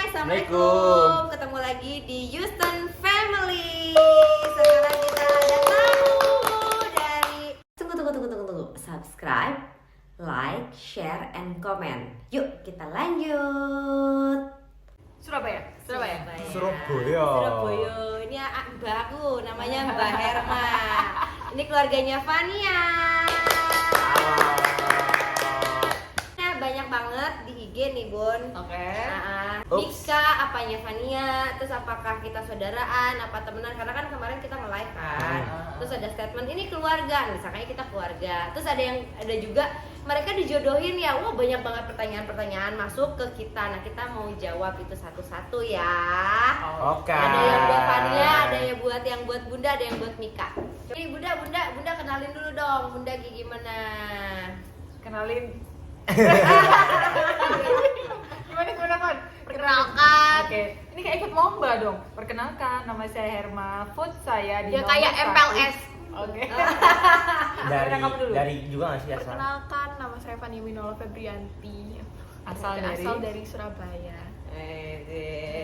Assalamualaikum. Ketemu lagi di Houston Family. Sekarang kita ada tamu dari Tunggu. Subscribe, like, share, and comment. Yuk kita lanjut. Surabaya. Ini mbak aku, namanya Mbak Herma. Ini keluarganya Fania. Nah, banyak banget di IG nih Bun. Oke. Nika, apanya Fania, terus apakah kita saudaraan, apa temenan, karena kan kemarin kita nge-live kan. Terus ada statement ini keluarga, misalnya kita keluarga. Terus ada juga mereka dijodohin ya. Wah, banyak banget pertanyaan-pertanyaan masuk ke kita. Nah, kita mau jawab itu satu-satu ya. Oke. Ada yang buat Fania, ada yang buat Bunda, ada yang buat Mika. Jadi Bunda kenalin dulu dong. Bunda gimana? Kenalin. Gimana Kon? Perkenalkan. Oke. Ini kayak ikut lomba dong. Perkenalkan, nama saya Herma. Food saya di Ya nomor kayak 1. MPLS. Oke. Dari Kamu dulu. dari juga nggak sih asal? Perkenalkan, nama saya Fania Winola Febrianti. Asal dari Surabaya.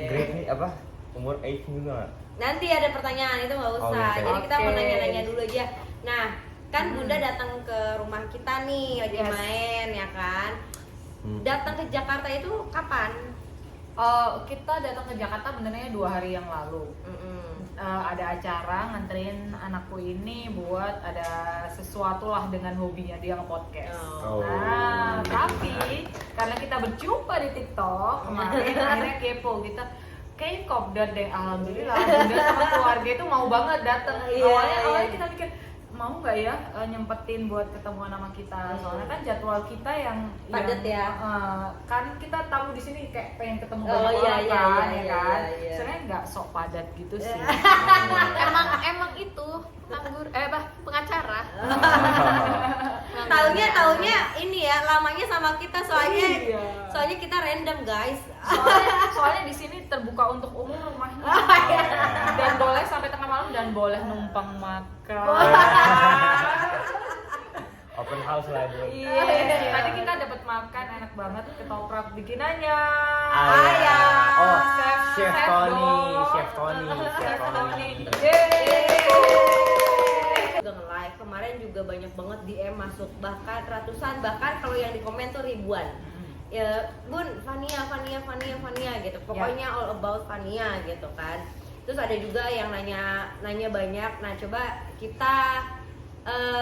Grade nih apa? Umur age juga nggak? Nanti ada pertanyaan itu nggak usah. Oh, iya. Jadi kita mau Oke. nanya-nanya dulu aja. Nah, kan Bunda datang ke rumah kita nih lagi Yes. main ya kan. Datang ke Jakarta itu kapan? Kita datang ke Jakarta benernya 2 hari yang lalu. Ada acara nganterin anakku ini buat ada sesuatu lah dengan hobinya dia nge-podcast. Oh. Nah, tapi karena kita berjumpa di TikTok kemarin akhirnya kepo kita kayak kopdar deh, alhamdulillah Bunda sama keluarga itu mau banget datang. Awalnya kita mikir mau nggak ya nyempetin buat ketemuan sama kita, soalnya kan jadwal kita yang Padat ya. Kan kita tamu di sini kayak pengen ketemu Oh, banyak iya, orang iya, kan, iya, ya kan. iya. Sebenarnya nggak sok padat gitu sih. Emang itu pengacara. Taunya ini ya, lamanya sama kita soalnya. Iya. Soalnya kita random, guys. Soalnya di sini terbuka untuk umum rumahnya. Dan boleh sampai tengah malam dan boleh numpang makan. Open house lah bro. Iya, tadi kita dapat makan enak banget ketoprak bikinannya. Ayah. Oh, Chef Tony. Juga nge-live kemarin juga banyak banget DM masuk, bahkan ratusan, bahkan kalau yang di komen tuh ribuan. Ya, Bun, Fania gitu. Pokoknya all about Fania gitu kan. Terus ada juga yang nanya banyak. Nah, coba kita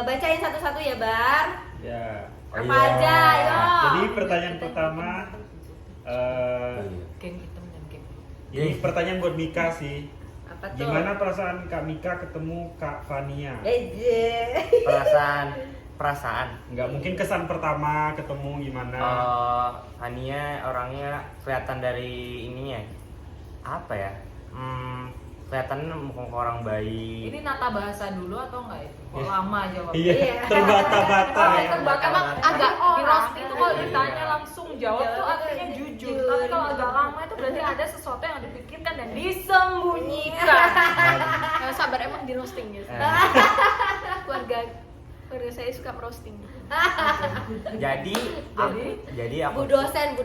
bacain satu-satu ya, Bar. Ya. Apa aja, ayo. Jadi pertanyaan pertama, Geng hitam dan geng. ini pertanyaan buat Mika sih. Apa tuh? Gimana perasaan Kak Mika ketemu Kak Fania? Perasaan. Nggak mungkin kesan pertama ketemu gimana? Fania orangnya kelihatan dari ininya. Apa ya? Kelihatannya muka orang baik. Ini nata bahasa dulu atau enggak itu? Kok lama jawabnya? Iya, terbata-bata ya. Emang agak di roast itu kalau Iya. ditanya langsung jawab tuh artinya jujur. Tapi kalau agak lama itu berarti ada sesuatu yang dipikirkan dan disembunyikan. Sabar, emang di roasting gitu. Keluarga saya suka roasting. Jadi aku. Bu dosen,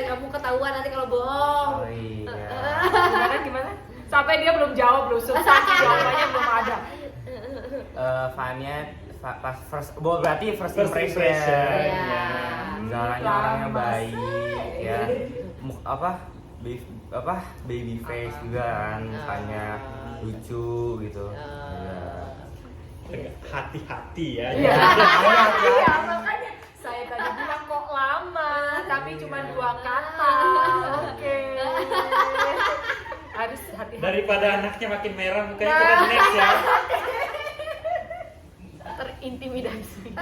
kamu ketahuan nanti kalau bohong. Oh iya. Gimana? Sampai dia belum jawab, belum substansi jawabannya belum ada. Fania pas berarti first First impression. impression. Iya. Jalannya orangnya baik ya. Baby face juga kan, mukanya lucu gitu. Hati-hati ya. Iya, makanya saya tadi bilang kok lama, tapi cuma 2 kata. Oke. Harus hati-hati. Daripada anaknya makin merah mukanya kita next ya. Terintimidasi.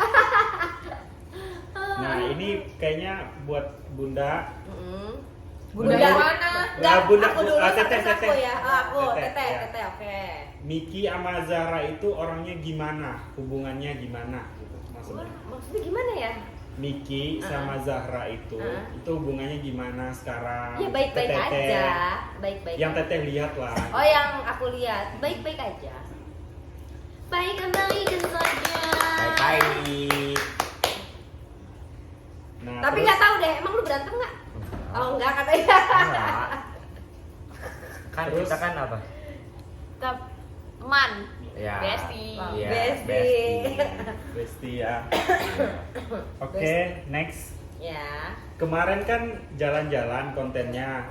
Nah, ini kayaknya buat Bunda. Bunda mana? Enggak, Bunda, aku dulu, Teteh, aku Teteh. ya. Aku, Teteh, ya. Teteh, oke. Miki sama Zahra itu orangnya gimana? Hubungannya gimana? Gitu, maksudnya. Maksudnya gimana ya? Miki sama Zahra itu hubungannya gimana sekarang? Ya baik-baik Teteh. aja. Baik-baik. Yang Teteh lihat lah. Oh, yang aku lihat baik-baik aja. Baik saja. Baik. Nah, Tapi terus- nggak tahu deh, emang lu berantem nggak? Oh enggak katanya. Enggak. Kan Terus? kita kan apa? Teman. Ya. Bestie. Iya, Bestie. Besti ya. Oke, next. Ya. Kemarin kan jalan-jalan kontennya.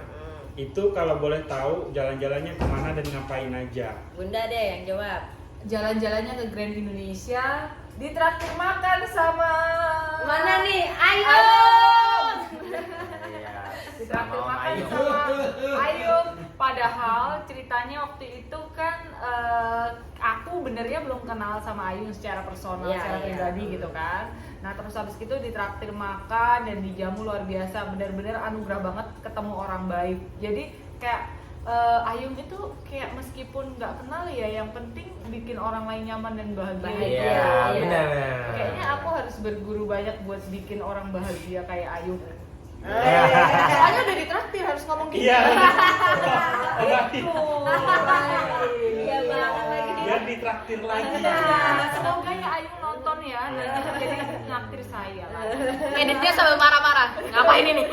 Itu kalau boleh tahu jalan-jalannya kemana dan ngapain aja? Bunda deh yang jawab. Jalan-jalannya ke Grand Indonesia, ditraktir makan sama Mana nih? Ayo. Iya. ditraktir Sama Om makan Ayu. sama Ayum. Padahal ceritanya waktu itu kan aku benernya belum kenal sama Ayum secara personal, Iya, secara iya. pribadi gitu kan. Nah terus habis itu ditraktir makan dan dijamu luar biasa, bener-bener anugerah banget ketemu orang baik. Jadi kayak Ayum itu kayak meskipun nggak kenal ya, yang penting bikin orang lain nyaman dan bahagia. Bahagia. Iya, Iya. benar. Kayaknya aku harus berguru banyak buat bikin orang bahagia kayak Ayum. Iya. Soalnya udah ditraktir harus ngomong gitu. Iya. Iya banget lagi dia. Biar ditraktir lagi. Nah, semoga ya Ayu nonton ya, nanti jadi naktir saya. Editnya sambil marah-marah. Ngapain ini?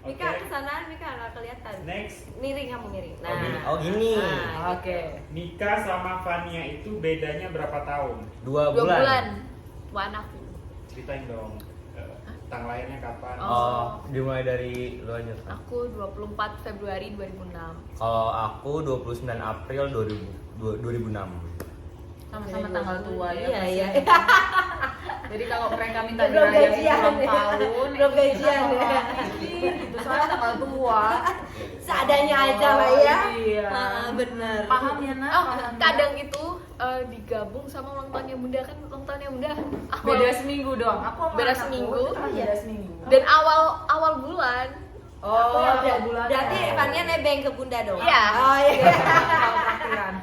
Mika Oke. kesana, Mika nggak kelihatan. Next, Miring kamu miring. Nah. Oh gini. Nah, Oke. Mika sama Fania itu bedanya berapa tahun? 2 2 bulan. bulan. Tuan aku. Ceritain dong. Tanggal lahirnya kapan? Oh, dimulai dari lu aja kan. Aku 24 Februari 2006. Kalau aku 29 April 2006. Sama-sama tanggal tua ya. Iya, pasti. iya. Jadi kalau mereka minta Belum dirayain gajian ulang ya. tahun, Belum kita gajian ya. ngorangin gitu soalnya tanggal tua. Seadanya aja lah ya. Iya. Bener. Paham ya nak? Oh, Paham, ya? kadang itu digabung sama ulang tahunnya Bunda kan ulang tahunnya Bunda. Beda seminggu dong. Aku sama Beda anakku, seminggu. kita kan beda seminggu. Dan awal bulan. Aku yang ber- 2 bulan. berarti Fania nebeng ke Bunda dong? Iya. Oh iya. Kalau traktiran.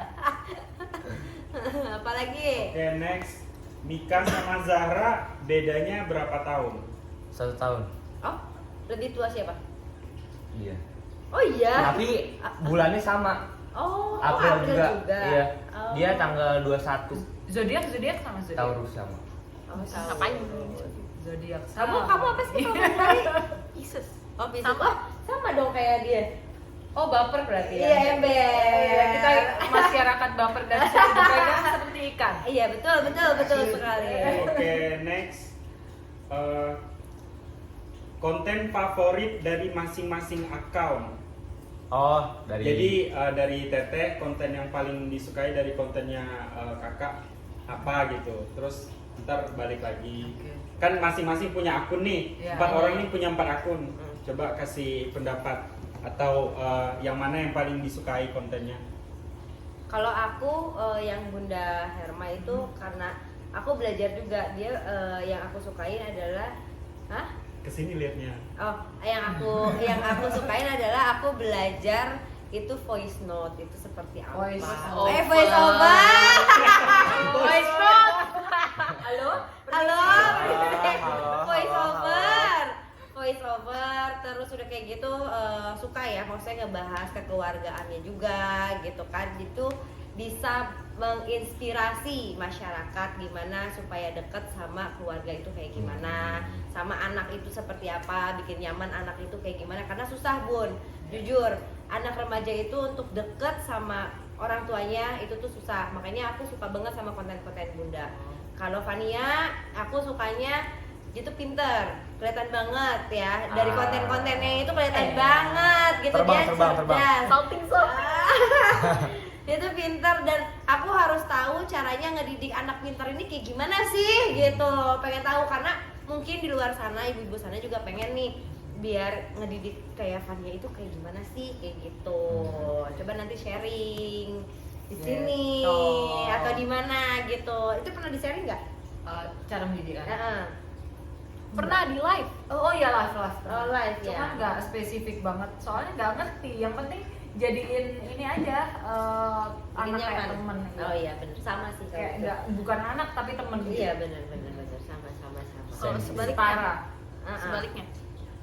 Apalagi? Oke, next. Mika sama Zahra bedanya berapa tahun? 1 tahun. Oh, lebih tua siapa? Iya. Oh iya. Tapi bulannya sama. Oh, April juga. Iya. Oh. Dia tanggal 21 Zodiak sama zodiak. Taurus sama. Oh, tahu. Ngapain? Zodiak. Kamu apa sih kamu dari? Yesus. Oh, Pisces. Sama. Oh, sama dong kayak dia. Oh baper berarti ya? Iya, ember. Iya, kita masyarakat baper dan bisa dipegang seperti ikan. Iya, betul sekali. Oke, next. Konten favorit dari masing-masing account. Oh, dari Jadi dari Teteh konten yang paling disukai dari kontennya kakak apa gitu. Terus ntar balik lagi. Kan masing-masing punya akun nih. Iya. 4 orang ini punya 4 akun. Coba kasih pendapat atau yang mana yang paling disukai kontennya. Kalau aku yang Bunda Herma itu karena aku belajar juga dia yang aku sukain adalah Kesini liatnya. Oh, yang aku sukain adalah aku belajar itu voice note itu seperti apa? Voice over. Voice over. Voice note. Halo? Halo, Voice halo, over. Voice over terus udah kayak gitu suka ya maksudnya ngebahas kekeluargaannya juga gitu kan gitu bisa menginspirasi masyarakat gimana supaya deket sama keluarga itu kayak gimana, sama anak itu seperti apa, bikin nyaman anak itu kayak gimana, karena susah Bun, jujur anak remaja itu untuk deket sama orang tuanya itu tuh susah, makanya aku suka banget sama konten-konten Bunda. Kalau Fania aku sukanya itu pinter, kelihatan banget ya dari konten-kontennya itu kelihatan banget gitu. Terbang, Dia terbang. cerdas. Salting. Dia tuh pinter dan aku harus tahu caranya ngedidik anak pinter ini kayak gimana sih gitu, pengen tahu karena mungkin di luar sana ibu-ibu sana juga pengen nih biar ngedidik kayak Fania itu kayak gimana sih kayak gitu. Coba nanti sharing di sini Gitu. atau di mana gitu. Itu pernah di sharing nggak? Cara mendidik anak. Heeh. Pernah di live. Oh iya live. Oh, live ya. Cuman nggak spesifik banget, soalnya nggak ngerti. Yang penting jadiin ini aja anak Bikin kayak nyaman. temen. Oh iya bener, sama sih kalau Kayak itu. nggak bukan anak tapi temen. Iya bener sama. Kalau Same. sebaliknya. Parah. Sebaliknya.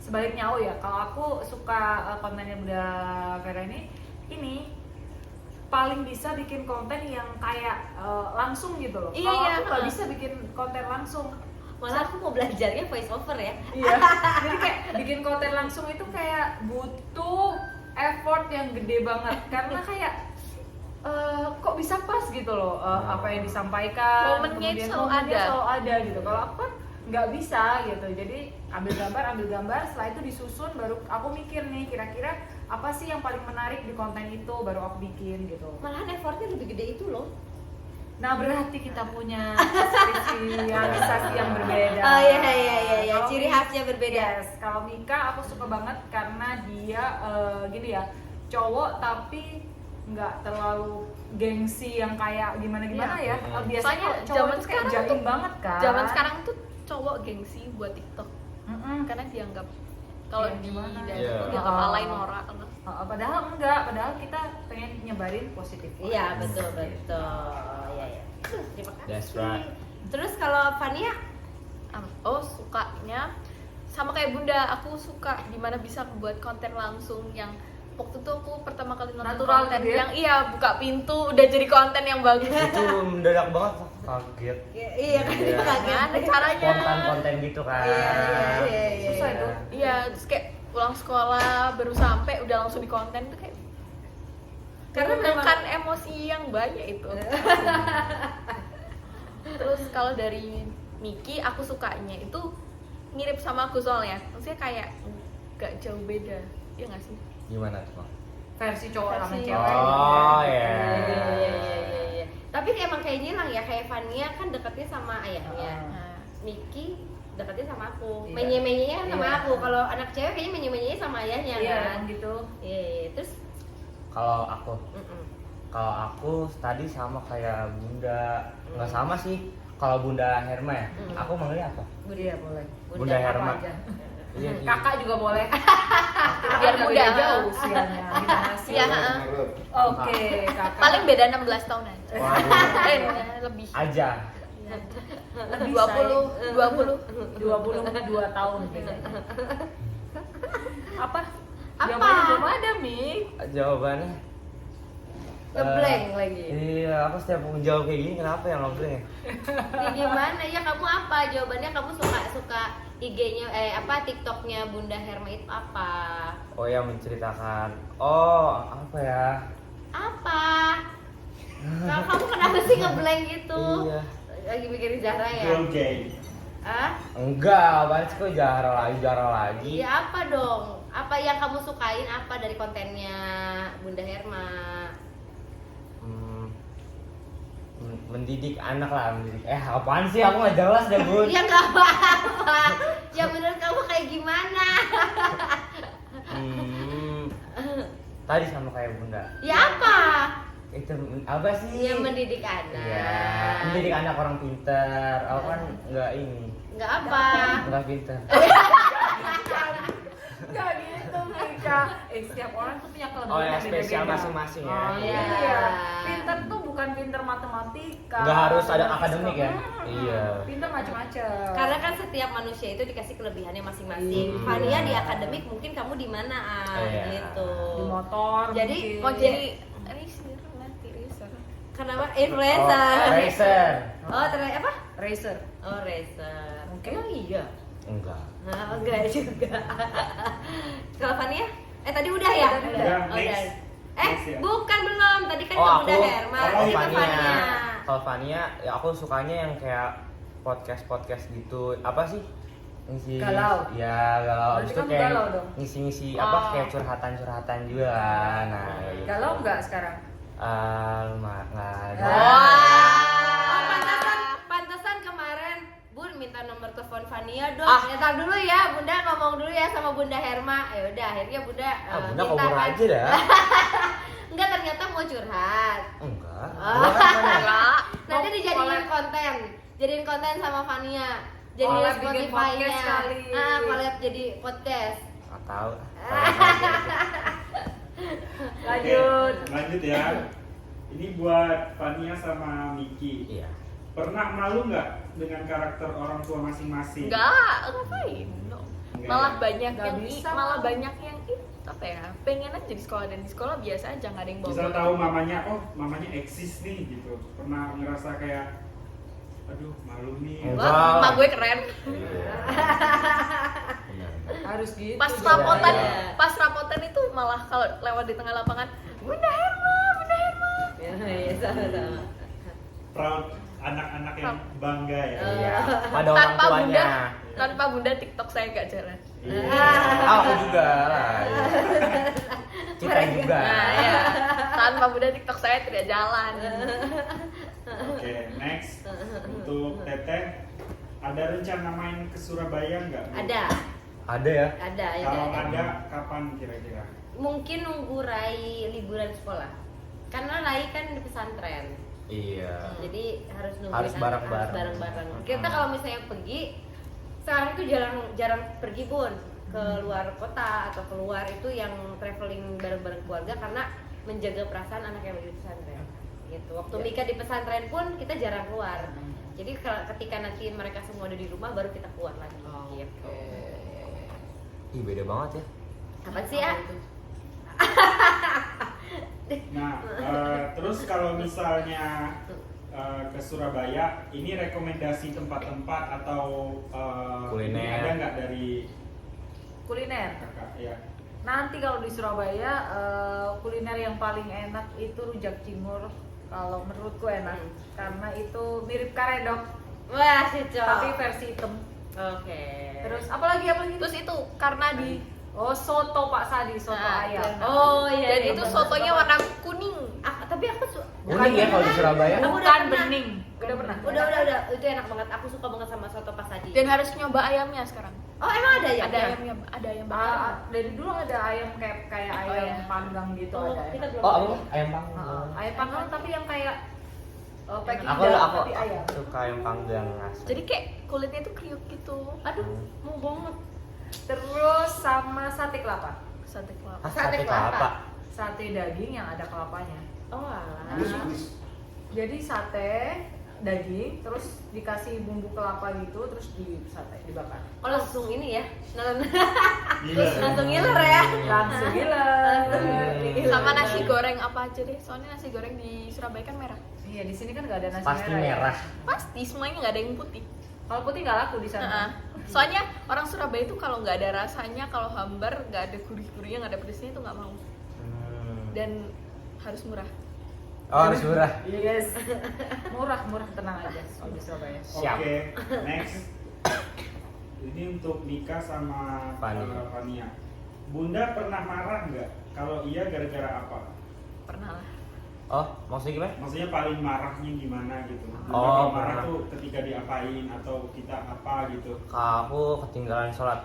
Sebaliknya oh ya, kalau aku suka kontennya Bunda Vera ini paling bisa bikin konten yang kayak langsung gitu loh. Iya, Kalau iya, aku nggak heeh. bisa bikin konten langsung. Malah aku mau belajarnya voice over ya. Iya. Jadi kayak bikin konten langsung itu kayak butuh effort yang gede banget karena kayak kok bisa pas gitu loh apa yang disampaikan, Momennya kemudian selalu momennya ada. selalu ada gitu. Kalau aku kan nggak bisa gitu, jadi ambil gambar, setelah itu disusun, baru aku mikir nih kira-kira apa sih yang paling menarik di konten itu, baru aku bikin gitu. Malahan effortnya lebih gede itu loh. Nah berarti kita punya spesialisasi yang berbeda. Oh iya. Kalau Ciri khasnya berbeda. Yes, kalau Mika aku suka banget karena dia gini ya, cowok tapi nggak terlalu gengsi yang kayak gimana ya. Biasanya Soalnya kalau cowok zaman itu kayak sekarang jaim tuh banget kan. Zaman sekarang tuh cowok gengsi buat TikTok Mm-mm. karena dianggap kalau Iya, di gimana? daerah Iya. tuh dianggap Oh. alay norak. Padahal enggak, padahal kita pengen nyebarin positif. Iya, betul. Iya. Terima kasih. That's right. Terus kalau Fania, Oh sukanya sama kayak Bunda, aku suka dimana bisa buat konten langsung yang waktu itu aku pertama kali nonton Natural konten gitu ya? yang buka pintu udah jadi konten yang bagus. Itu mendadak banget, kaget. iya kan Iya. kaget. Gimana caranya? Konten gitu kan. Iya. Susah itu. Iya, terus kayak pulang sekolah baru sampai udah langsung di konten tuh kayak Karena memang- kan emosi yang banyak itu. Terus kalau dari Miki aku sukanya itu mirip sama aku soalnya, maksudnya kayak gak jauh beda, ya nggak sih? Gimana tuh, Bang? Versi cowok sama Versi- cewek. Oh ya. Iya. Tapi emang kayak Gilang ya, kayak Fania kan deketnya sama ayahnya. Nah, Miki deketnya sama aku. Iya. Menye-menyenya sama Iya. aku. Kalau anak cewek kayaknya menye-menyenya sama ayahnya Iya kan. gitu. Iya. Terus Kalau aku, mm-mm. kalau aku tadi sama kayak Bunda, nggak sama sih. Kalau Bunda Herma ya, aku manggilnya apa? Iya boleh. Bunda Herma. Apa aja. Iya, Kakak juga boleh. Biar Nggak muda. beda jauh usianya. Gimana sih? Iya, Oke, kakak. paling beda 16 tahun aja. Waduh. Lebih. Aja. Lebih 22 tahun bedanya. Apa? Apa? Jawabannya belum ada, Mik. Jawabannya Ngeblank lagi. Iya, aku setiap jawab kayak gini kenapa ya ngeblank ya? Ini gimana ya, kamu apa jawabannya? Kamu suka IG-nya TikTok-nya Bunda Herma itu apa? Oh ya, menceritakan. Oh, apa ya? Apa? Nah, kamu kenapa sih ngeblank gitu? Iya. Lagi mikirin Zahra ya? Girl gay. Ah? Enggak, apaan sih kok jarang lagi. Iya apa dong? Apa yang kamu sukain apa dari kontennya Bunda Herma? Mendidik anak lah, mendidik. Apaan sih? Aku nggak jelas deh, Bun. Ya nggak apa-apa. Ya menurut kamu kayak gimana? Tadi sama kayak Bunda. Ya apa? Itu apa sih? Ya mendidik anak. Iya, mendidik anak orang pintar. Aku kan nggak ini, Nggak apa? nggak pintar. Enggak gitu, Mika. Setiap orang tuh punya kelebihan Oh ya, yang spesial beda-beda. masing-masing ya. Oh, Iya. iya. Pinter tuh bukan pinter matematika. Nggak harus ada Pinter akademik ya? fisika. Iya. Pinter macam-macam. Karena kan setiap manusia itu dikasih kelebihannya masing-masing. Fania di akademik, mungkin kamu di mana Iya. gitu. di motor. Jadi, mungkin. Mau jadi racer nanti racer. Kenapa? Oh, Influencer. racer. Oh, apa? racer. Oh, racer. Mungkin. Emang iya. Enggak. Nah, enggak juga. Kalau Fania? Tadi udah ya? Tadi udah. Oh, Next. udah. Next ya. Bukan belum. Tadi kan Oh, ke aku. Bunda Herma. Oh, Ini ke Fania. Fania. Kalau Fania, ya aku sukanya yang kayak podcast gitu. Apa sih? Ngisi. Galau. Ya, galau. Berarti Abis itu kamu kayak galau dong? ngisi-ngisi Oh. apa kayak curhatan juga kan. Nah, kayak gitu. Galau nggak sekarang? Nggak ada. Oh, pantesan kemarin Bun minta nomor telepon Fania dong. Ntar dulu ya, Bunda ngomong dulu ya sama Bunda Herma. Ya udah, akhirnya Bunda Bunda kabur aja dah. Enggak, ternyata mau curhat. Enggak. Oh. Gua kan Fania. Nanti Oh, dijadiin collab. konten. Jadiin konten sama Fania. Jadi Collab bikin Spotify-nya. podcast kali. Collab jadi podcast. Nggak tahu. Lanjut. Oke, lanjut ya. Ini buat Fania sama Miki. Iya. Pernah malu nggak dengan karakter orang tua masing-masing? Enggak, ngapain? No. Enggak Malah ya? banyak Nggak yang bisa. malah banyak yang apa ya? Pengen aja di sekolah, dan di sekolah biasa aja nggak ada yang bawa. Misal tahu mamanya, oh mamanya eksis nih gitu. Pernah ngerasa kayak aduh malu nih. Enggak. Wah, emak gue keren. Harus gitu. Pas dong. rapotan, Iya. pas rapotan itu malah kalau lewat di tengah lapangan, Bunda Herma, Bunda Herma. Ya, sama-sama. Proud anak-anak yang bangga ya. Iya. Pada orang Tanpa Bunda, tuanya. tanpa Bunda TikTok saya gak jalan. Iya. Aku juga lah. Iya. Kita juga. Nah, ya. Tanpa Bunda TikTok saya tidak jalan. Oke, next untuk Teteh, ada rencana main ke Surabaya nggak? Bu? Ada, Ada ya? ada. Kalau ada, kapan kira-kira? Mungkin nunggu Rai liburan sekolah. Karena Rai kan di pesantren. Iya. Jadi harus nungguin Harus anak, bareng-bareng. harus bareng-bareng. Kita kalau misalnya pergi, sekarang itu jarang pergi Bun ke luar kota atau keluar itu yang traveling bareng-bareng keluarga karena menjaga perasaan anak yang di pesantren. Gitu. Waktu Ya. Mika di pesantren pun kita jarang keluar. Jadi ketika nanti mereka semua ada di rumah baru kita keluar lagi. Gitu. Ih, beda banget ya. Apa sih ya? Nah, terus kalau misalnya ke Surabaya, ini rekomendasi tempat-tempat atau Kuliner. ini ada nggak dari Kuliner. kakak? Ya. Nanti kalau di Surabaya kuliner yang paling enak itu rujak cingur. Kalau menurutku enak karena itu mirip karedok Wah, cocok. tapi versi hitam. Oke. Terus apalagi Terus itu karena di soto Pak Sadi, soto Nah, ayam. itu. Oh iya. dan iya, itu bener. sotonya warna kuning. Tapi aku Unik ya kalau di Surabaya. Aku udah Bukan pernah. bening. Udah pernah? Udah, itu enak banget. Aku suka banget sama soto Pak Sadi. Dan harus nyoba ayamnya sekarang. Oh, emang ada ya? Ada ayamnya, ada ayam bakar. Dari dulu ada ayam kayak Oh, ayam iya. panggang gitu Oh, ada. kita belum. Oh, ada. apa? Ayam panggang. Ayam panggang tapi yang kayak packing Aku dalam aku tapi ayam. suka ayam panggang asli. Jadi kayak kulitnya tuh kriuk gitu. Aduh, mau banget. Terus sama sate kelapa. Sate kelapa. Ah, sate sate kelapa. kelapa. Sate daging yang ada kelapanya. Oh, alah. Jadi sate daging terus dikasih bumbu kelapa gitu terus di sate dibakar. Oh, langsung ini ya. Gila. Langsung ngiler ya. Langsung gila. Sama nasi goreng apa aja deh. Soalnya nasi goreng di Surabaya kan merah. Iya, di sini kan nggak ada nasi Pasti merah. ya. merah. Pasti semuanya nggak ada yang putih. Kalau putih nggak laku di sana. Heeh. Soalnya orang Surabaya itu kalau nggak ada rasanya, kalau hambar nggak ada gurih-gurihnya, nggak ada pedesnya itu nggak mau. Dan harus murah. Oh, harus murah. Yes. Murah tenang aja kalau di Surabaya. Siap. Oke, next. Ini untuk Mika sama Fania. Bunda pernah marah nggak? Kalau iya gara-gara apa? Pernah lah. Oh, maksudnya gimana? Maksudnya paling marahnya gimana gitu? Bunda Oh, kalau marah pernah. tuh ketika diapain atau kita apa gitu? Aku ketinggalan sholat.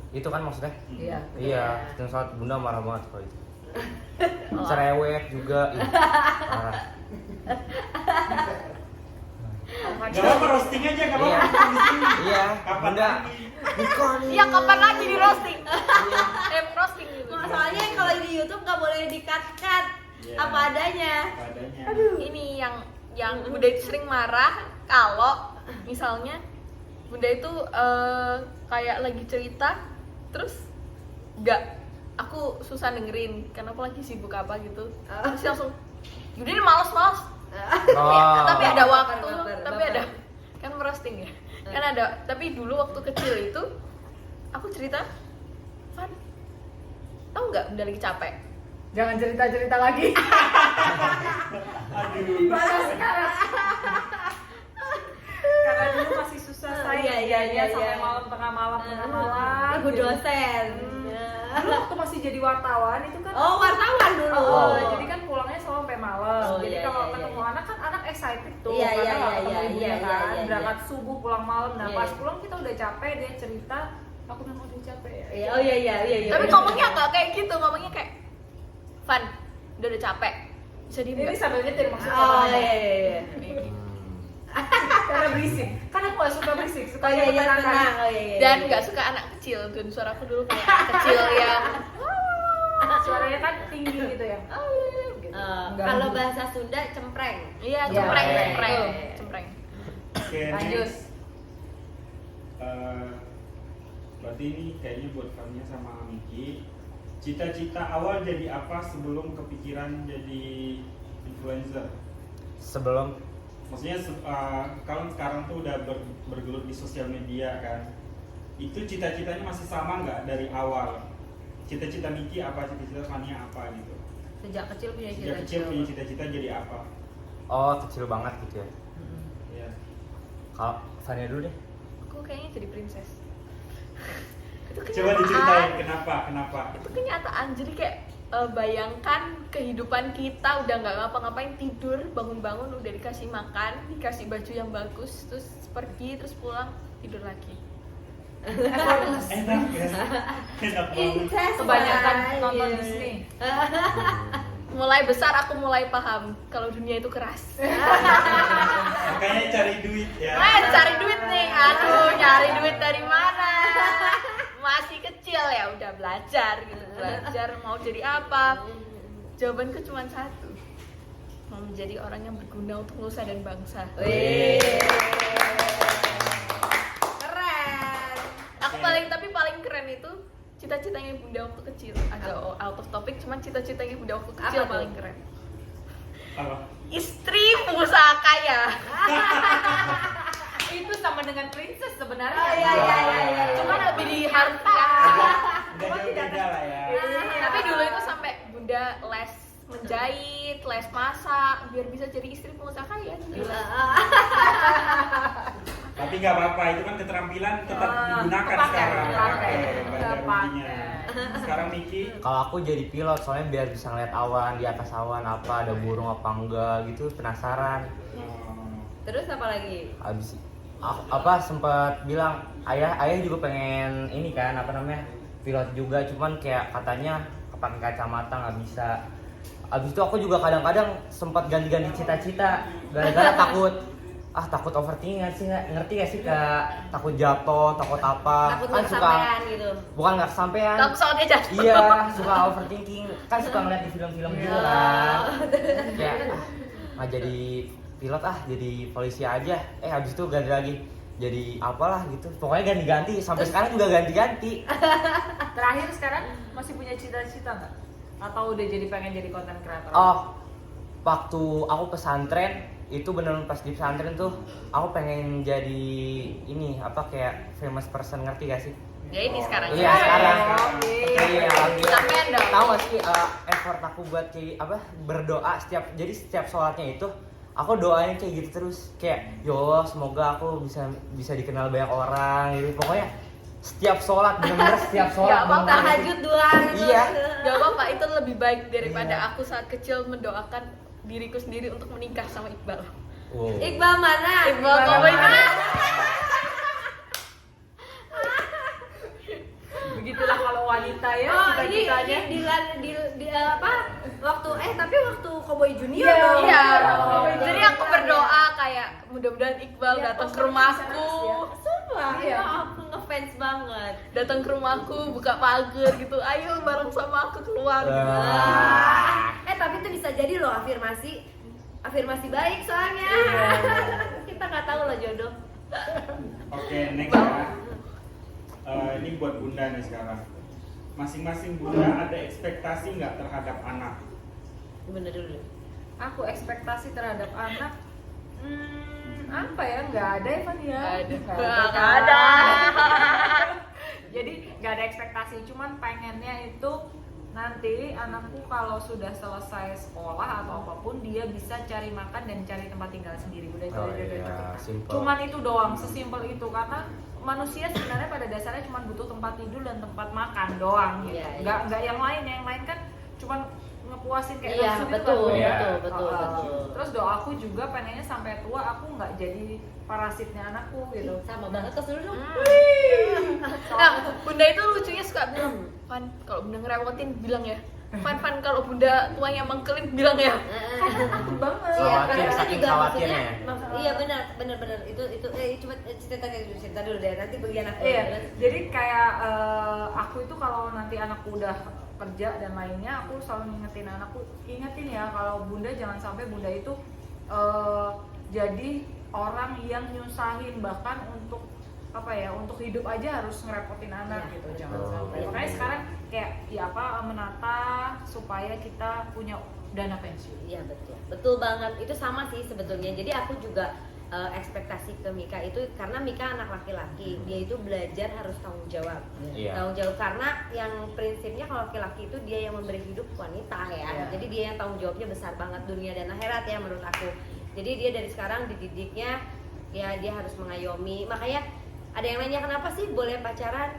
Itu kan maksudnya? Iya. Iya, ketinggalan sholat. Bunda marah banget kalau itu. Cerewet juga. Ih, marah. Gak apa-apa roasting aja, gak apa-apa. Iya. di sini. Iya, Kapan Bunda. lagi? Iya, kapan lagi di roasting? roasting gitu. Soalnya kalau di YouTube nggak boleh di-cut-cut. Iya. Apa adanya. Apa adanya. Ini yang Bunda itu sering marah kalau misalnya Bunda itu kayak lagi cerita terus aku susah dengerin karena aku lagi sibuk apa gitu. Terus langsung Yaudah ini males Oh. tapi ada waktu, Baper. tapi ada kan roasting ya. Kan ada, tapi dulu waktu kecil itu aku cerita, Van, tahu nggak Bunda lagi capek? Jangan cerita-cerita lagi. Aduh. Gimana sekarang? Karena dulu masih susah saya Iya. sampai malam tengah malam. Ibu dosen. Dulu waktu masih jadi wartawan itu kan. Oh, wartawan dulu. Oh, jadi kan pulangnya selalu sampai malam. Oh, Jadi iya, kalau iya, ketemu iya. anak kan anak excited tuh Iya, karena iya, nggak iya, ketemu iya, ibunya iya, kan. iya, iya. Berangkat subuh pulang malam. Nah, Iya, pas iya. pulang kita udah capek dia cerita, aku memang udah capek ya. Iya, oh iya. Tapi ngomongnya nggak kayak gitu, ngomongnya kayak, Van, udah capek, bisa Ini diem. sambil nyetir maksudnya. Oh apa? iya. Karena berisik. Kan aku gak suka berisik, suka Oh iya, menenangkan. tenang. Oh iya. Dan nggak suka anak kecil, dan suaraku dulu kayak anak kecil yang Suaranya kan tinggi gitu ya. Gitu. Kalau bahasa Sunda cempreng. iya Iya, cempreng, iya, cempreng, iya. cempreng. Oke, Lanjut. next. Berarti ini kayaknya buat Fania sama Miki. Cita-cita awal jadi apa sebelum kepikiran jadi influencer? Sebelum maksudnya kalau sekarang tuh udah bergelut di sosial media kan, itu cita-citanya masih sama nggak dari awal? Cita-cita Miki apa, cita-cita Fania apa gitu? Sejak kecil punya Sejak kecil punya cita-cita jadi apa? Oh, kecil banget gitu ya. Ya. Kalau Fania dulu deh. Aku kayaknya jadi princess. Itu Coba diceritain kenapa? Itu kenyataan. Jadi kayak bayangkan kehidupan kita udah nggak ngapa-ngapain, tidur, bangun-bangun udah dikasih makan, dikasih baju yang bagus, terus pergi, terus pulang, tidur lagi. Enak ya, enak banget. Intense Kebanyakan banget. nonton Iya. Disney. Mulai besar aku mulai paham kalau dunia itu keras. Makanya cari duit ya. Cari duit nih, aduh nyari duit dari mana? Masih kecil ya udah belajar gitu, belajar mau jadi apa? Jawabanku cuma satu, mau menjadi orang yang berguna untuk nusa dan bangsa. Wih. Keren. Aku paling keren itu cita-citanya bunda waktu kecil. Agak out of topic, cuman citanya bunda waktu kecil Apa tuh? paling keren. Apa? Istri pengusaha kaya. Itu sama dengan princess sebenarnya. Oh, iya. Cuman lebih di harta. Udah jauh beda lah ya. Tapi dulu itu sampai bunda les menjahit, les masak, biar bisa jadi istri pengusaha kaya. Gila. Tapi nggak apa-apa, itu kan keterampilan tetap digunakan Kepake, sekarang. kepake. Nggak ada ruginya. Sekarang Miki, Kalau aku jadi pilot soalnya biar bisa ngeliat awan, di atas awan apa ada burung apa enggak gitu, penasaran. Terus apa lagi? Habis sempat bilang ayah juga pengen ini kan apa namanya pilot juga, cuman kayak katanya kepake kacamata nggak bisa. Abis itu aku juga kadang-kadang sempat ganti-ganti cita-cita gara-gara takut overthinking sih, ngerti gak sih Kak? Takut jatuh, takut apa? Takut Kan nggak suka kesampean gitu. bukan nggak kesampean. Takut soalnya jatuh. Iya, suka overthinking. Kan suka ngeliat di film-film gitu kan. Kayak nggak jadi pilot jadi polisi aja. Habis itu ganti lagi jadi apalah gitu. Pokoknya ganti-ganti sampai sekarang juga ganti-ganti. Terakhir sekarang masih punya cita-cita nggak? Atau udah jadi pengen jadi konten kreator? Oh, waktu aku pesantren itu bener pas di pesantren tuh aku pengen jadi ini kayak famous person, ngerti gak sih? Ya ini sekarang. Iya sekarang. Oke. Iya. Sampean dong. Tahu gak sih effort aku buat kayak berdoa setiap sholatnya itu aku doain kayak gitu terus kayak ya Allah semoga aku bisa dikenal banyak orang gitu. Pokoknya setiap sholat bener-bener setiap sholat. Tahajud dua gitu. Iya. Gak apa-apa, itu lebih baik daripada Iya. aku saat kecil mendoakan diriku sendiri untuk menikah sama Iqbal. Wow. Iqbal mana? Iqbal Kobaina. Begitulah kalau wanita ya Oh, ini cita-citanya. di apa? Tapi waktu Cowboy Junior Iya, dong. Iya, Oh, jadi aku berdoa kayak mudah-mudahan Iqbal Iya, datang ke pokoknya rumahku, Sumpah, Iya. ya aku ngefans banget. datang ke rumahku, buka pagar gitu, ayo bareng sama aku keluar. Gitu. Tapi itu bisa jadi loh afirmasi baik soalnya. Kita nggak tahu loh jodoh. oke next ya. Ini buat Bunda nih sekarang. Masing-masing Bunda ada ekspektasi nggak terhadap anak? Bener dulu. Aku ekspektasi terhadap anak apa ya? Nggak ada ya Van ya? Nggak ada. Jadi nggak ada ekspektasi, cuman pengennya itu nanti anakku kalau sudah selesai sekolah atau apapun dia bisa cari makan dan cari tempat tinggal sendiri. Udah Oh udah iya, cukup. simple. Cuman itu doang, sesimpel itu karena manusia sebenarnya pada dasarnya cuma butuh tempat tidur dan tempat makan doang gitu. Iya, iya. Nggak yang lain kan cuman ngepuasin kayak Iya, nafsu gitu betul, kan, Iya. betul. Terus doaku juga pengennya sampai tua aku nggak jadi parasitnya anakku gitu. Sama banget terus dulu dong. Nah, bunda itu lucunya suka bilang, Van, kalau bunda ngerepotin bilang ya. Van, kalau bunda tuanya mengkelin bilang ya. Takut banget. Khawatir, karena saking juga khawatirnya maksudnya- Iya benar. Itu coba cerita dulu deh nanti bagian aku. Iya, jadi kayak aku itu kalau nanti anakku udah kerja dan lainnya, aku selalu ingetin ya kalau bunda jangan sampai bunda itu jadi orang yang nyusahin, bahkan untuk untuk hidup aja harus ngerepotin anak Iya, gitu, jangan betul. sampai. Makanya sekarang kayak menata supaya kita punya dana pensiun. Iya betul, betul banget. Itu sama sih sebetulnya. Jadi aku juga ekspektasi ke Mika itu karena Mika anak laki-laki, dia itu belajar harus tanggung jawab. Iya. Tanggung jawab karena yang prinsipnya kalau laki-laki itu dia yang memberi hidup wanita ya. Iya. Jadi dia yang tanggung jawabnya besar banget dunia dan akhirat ya menurut aku. Jadi dia dari sekarang dididiknya ya dia harus mengayomi. Makanya ada yang nanya kenapa sih boleh pacaran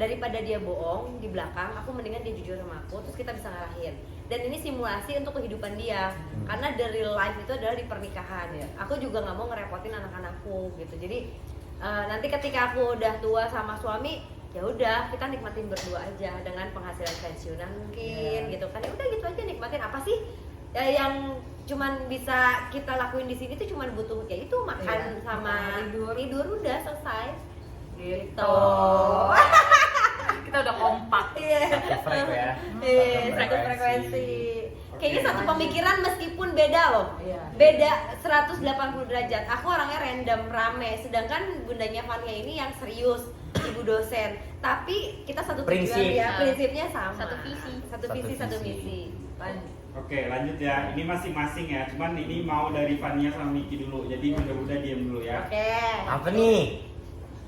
daripada dia bohong di belakang, aku mendingan dia jujur sama aku terus kita bisa ngarahin. Dan ini simulasi untuk kehidupan dia karena the real life itu adalah di pernikahan. Aku juga nggak mau ngerepotin anak-anakku gitu. Jadi nanti ketika aku udah tua sama suami, ya udah kita nikmatin berdua aja dengan penghasilan pensiunan mungkin gitu kan. Ya udah gitu aja nikmatin. Apa sih yang cuman bisa kita lakuin di sini tuh cuman butuh ya itu makan sama tidur udah selesai Gitu. Kita udah kompak. Satu frek ya. Satu frekuensi. Kayaknya satu pemikiran meskipun beda loh. Iya. Beda 180 derajat. Aku orangnya random, rame. Sedangkan bundanya Fania ini yang serius, ibu dosen. Tapi kita satu Prinsip. tujuan ya, prinsipnya sama. Satu visi. Satu visi, satu misi. Lanjut. Oke, lanjut ya. Ini masing-masing ya. Cuman ini mau dari Fania sama Miki dulu. Jadi mudah-mudahan diam dulu ya. Oke. Apa nih?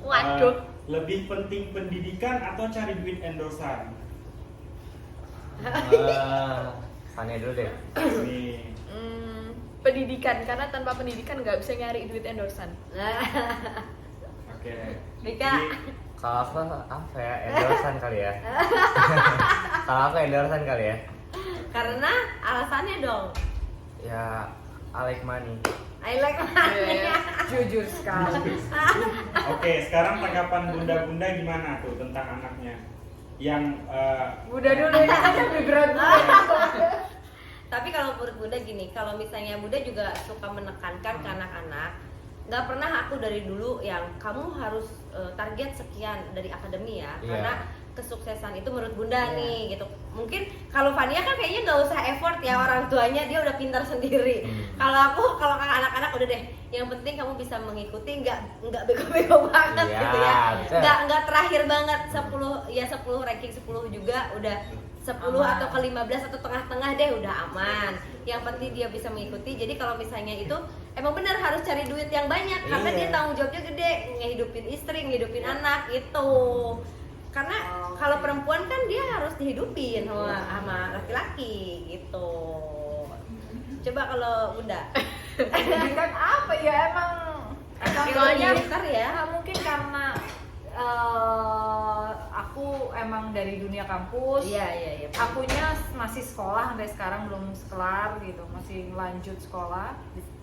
Waduh. Lebih penting pendidikan atau cari duit endorsan? Fania dulu deh. Nih. Pendidikan, karena tanpa pendidikan nggak bisa nyari duit endorsan. Oke. Mika. Jadi, Kalau aku apa ya? Endorsan kali ya. Kalau aku endorsan kali ya. Karena alasannya dong. Ya, I like money. I like money. Jujur sekali. Oke, sekarang tanggapan bunda-bunda gimana tuh tentang anaknya? Yang Udah dulu ini kan lebih berat Tapi kalau menurut Bunda gini, kalau misalnya Bunda juga suka menekankan ke anak-anak, nggak pernah aku dari dulu yang kamu harus target sekian dari akademi ya, Iya. karena kesuksesan itu menurut Bunda nih gitu. Mungkin kalau Fania kan kayaknya nggak usah effort ya, orang tuanya dia udah pintar sendiri. Kalau aku, kalau anak-anak udah deh, yang penting kamu bisa mengikuti, nggak bego-bego banget Iya, gitu ya, betul. nggak terakhir banget 10 ranking 10 juga udah 10 Aman. atau ke 15 atau tengah-tengah deh udah aman. Yang penting dia bisa mengikuti. Jadi kalau misalnya itu emang benar harus cari duit yang banyak karena Iya. dia tanggung jawabnya gede, ngehidupin istri, ngehidupin anak gitu. Karena kalau perempuan kan dia harus dihidupin sama laki-laki gitu. Coba kalau Bunda. pendidikan apa ya emang Soalnya pintar ya. Nah, mungkin karena aku emang dari dunia kampus. Iya. Akunya masih sekolah sampai sekarang belum kelar gitu, masih lanjut sekolah.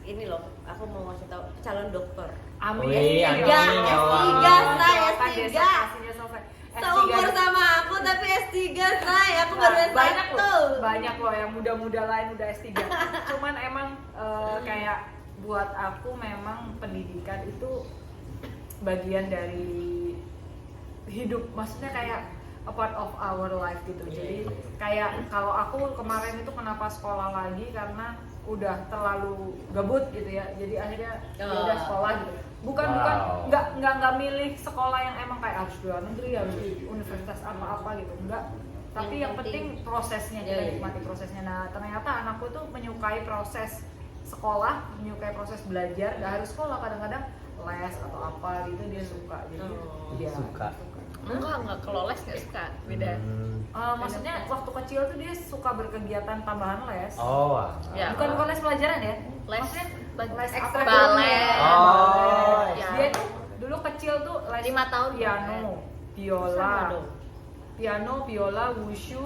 Ini loh, aku mau ngasih tahu calon dokter. Amin. Wih, amin, ya ya Allah. S3 say, Doakan S3. dissertasinya selesai. Seumur sama aku tapi S3 say, aku baru S1. Banyak loh yang muda-muda lain udah S3. Cuman emang kayak buat aku memang pendidikan itu bagian dari hidup, maksudnya kayak a part of our life gitu. Jadi kayak kalau aku kemarin itu kenapa sekolah lagi karena udah terlalu gabut gitu ya. Jadi akhirnya ya udah sekolah gitu. Bukan Wow. nggak milih sekolah yang emang kayak harus di luar negeri, harus di universitas apa-apa gitu. Enggak. Tapi yang penting prosesnya, kita nikmati prosesnya. Nah, ternyata anakku tuh menyukai proses sekolah, menyukai proses belajar, nggak harus sekolah, kadang-kadang les atau apa gitu dia suka. Jadi dia Suka. Enggak, kalau les nggak suka, beda. maksudnya waktu kecil tuh dia suka berkegiatan tambahan les. Oh. wah. Ya. Bukan les pelajaran ya? Les Maksudnya les ekstra apa? balet. Oh. Ya. Dia tuh dulu kecil tuh les 5 tahun piano, biola, Sama dong. piano, biola, wushu,